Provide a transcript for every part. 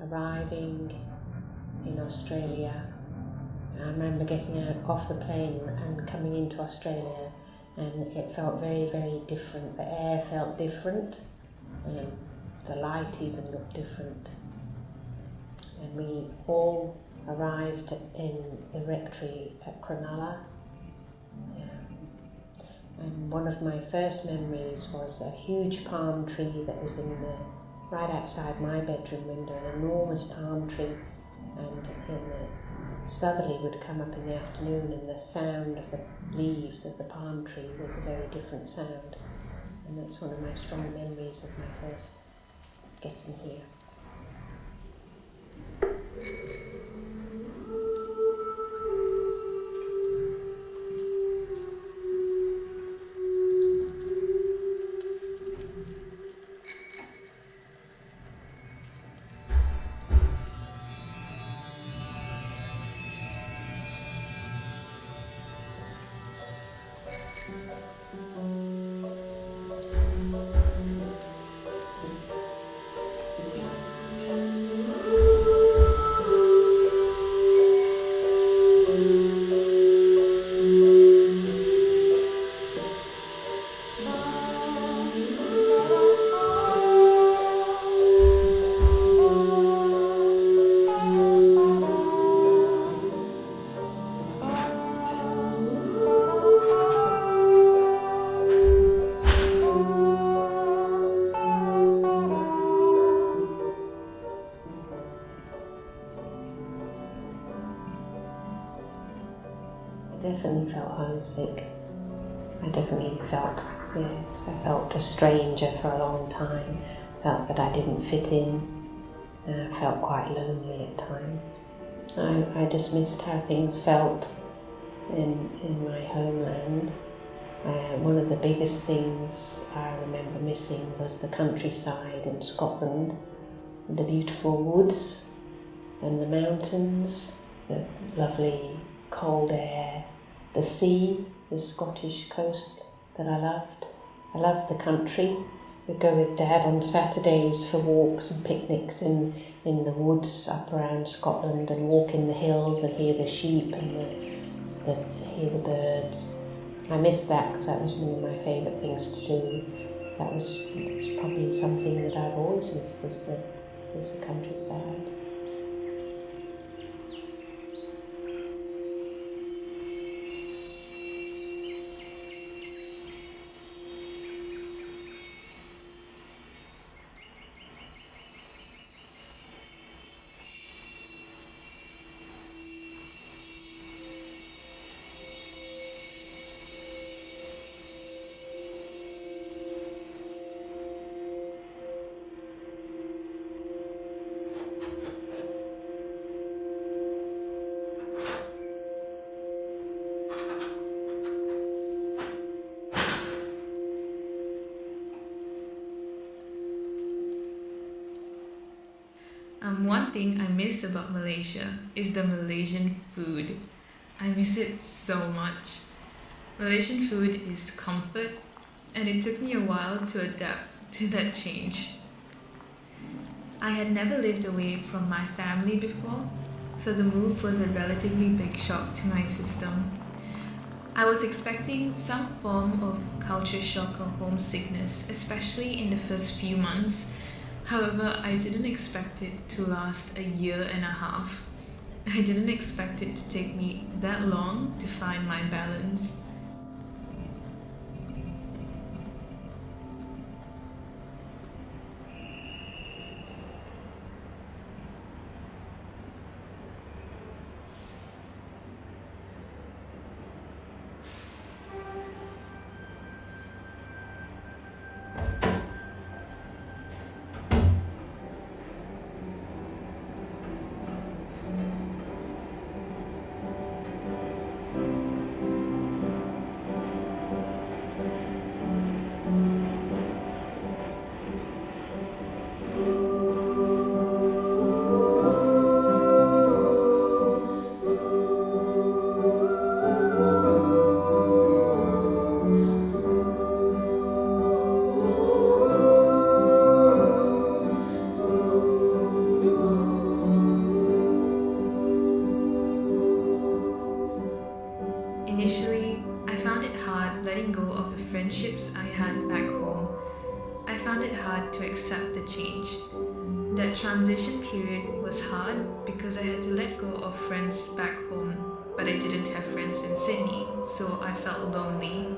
arriving in Australia. I remember getting off the plane and coming into Australia, and it felt very, very different. The air felt different, and the light even looked different. And we all arrived in the rectory at Cronulla. And one of my first memories was a huge palm tree that was right outside my bedroom window, an enormous palm tree, and the southerly would come up in the afternoon, and the sound of the leaves of the palm tree was a very different sound. And that's one of my strong memories of my first getting here. Definitely felt homesick. I definitely felt, I felt a stranger for a long time. Felt that I didn't fit in. I felt quite lonely at times. I just missed how things felt in my homeland. One of the biggest things I remember missing was the countryside in Scotland, the beautiful woods and the mountains, the lovely cold air, the sea, the Scottish coast that I loved. I loved the country. We'd go with Dad on Saturdays for walks and picnics in the woods up around Scotland, and walk in the hills and hear the sheep and hear the birds. I miss that because that was one of my favourite things to do. It's probably something that I've always missed, is the countryside. One thing I miss about Malaysia is the Malaysian food. I miss it so much. Malaysian food is comfort, and it took me a while to adapt to that change. I had never lived away from my family before, so the move was a relatively big shock to my system. I was expecting some form of culture shock or homesickness, especially in the first few months. However, I didn't expect it to last a year and a half. I didn't expect it to take me that long to find my balance. had back home, I found it hard to accept the change. That transition period was hard because I had to let go of friends back home, but I didn't have friends in Sydney, so I felt lonely.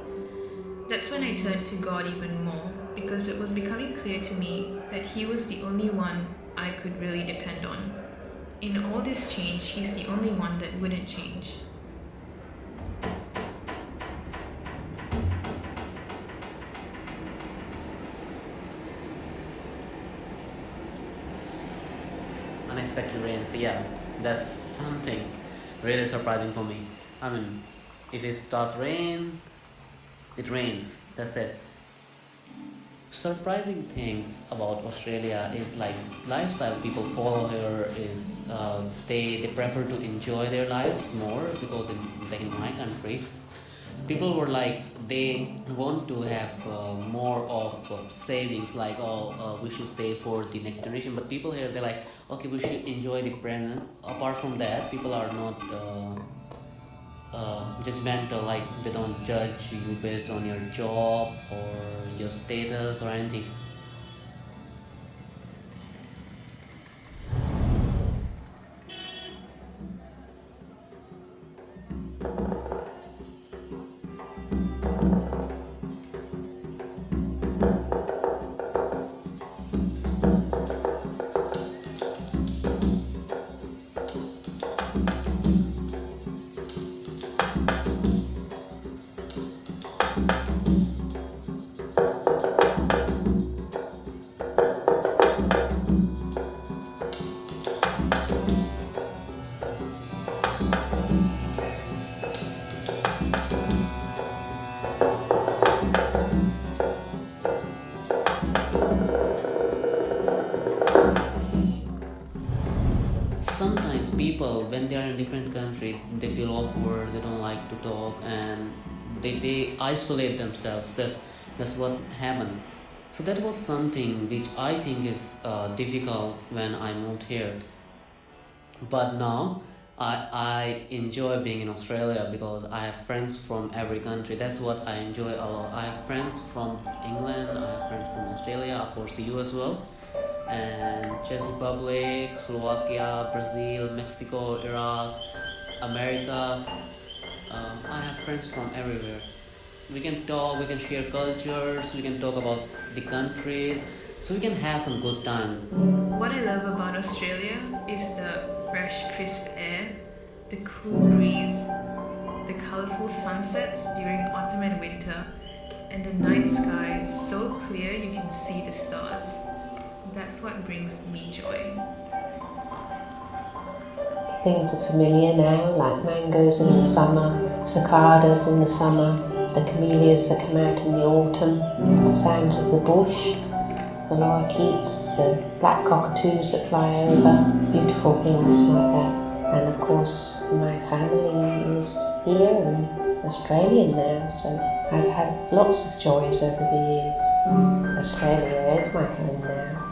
That's when I turned to God even more, because it was becoming clear to me that He was the only one I could really depend on. In all this change, He's the only one that wouldn't change. Unexpected rains, yeah, that's something really surprising for me. I mean, if it starts rain, it rains, that's it. Surprising things about Australia is like lifestyle people follow here is they prefer to enjoy their lives more because like in my country people were like they want to have more of savings like we should save for the next generation, but people here they're like okay we should enjoy the present. Apart from that people are not judgmental, like they don't judge you based on your job or your status or anything. Sometimes people when they are in different country they feel awkward, they don't like to talk and they isolate themselves. That's what happened. So that was something which I think is difficult when I moved here. But now I enjoy being in Australia because I have friends from every country. That's what I enjoy a lot. I have friends from England, I have friends from Australia, of course the US as well, and Czech Republic, Slovakia, Brazil, Mexico, Iraq, America. I have friends from everywhere. We can talk, we can share cultures, we can talk about the countries, so we can have some good time. What I love about Australia is the fresh, crisp air, the cool breeze, the colorful sunsets during autumn and winter, and the night sky so clear you can see the stars. That's what brings me joy. Things are familiar now, like mangoes in the summer, cicadas in the summer, the camellias that come out in the autumn, the sounds of the bush, the lorikeets, the black cockatoos that fly over, beautiful things like that. And of course my family is here and Australian now, so I've had lots of joys over the years. Australia is my home now.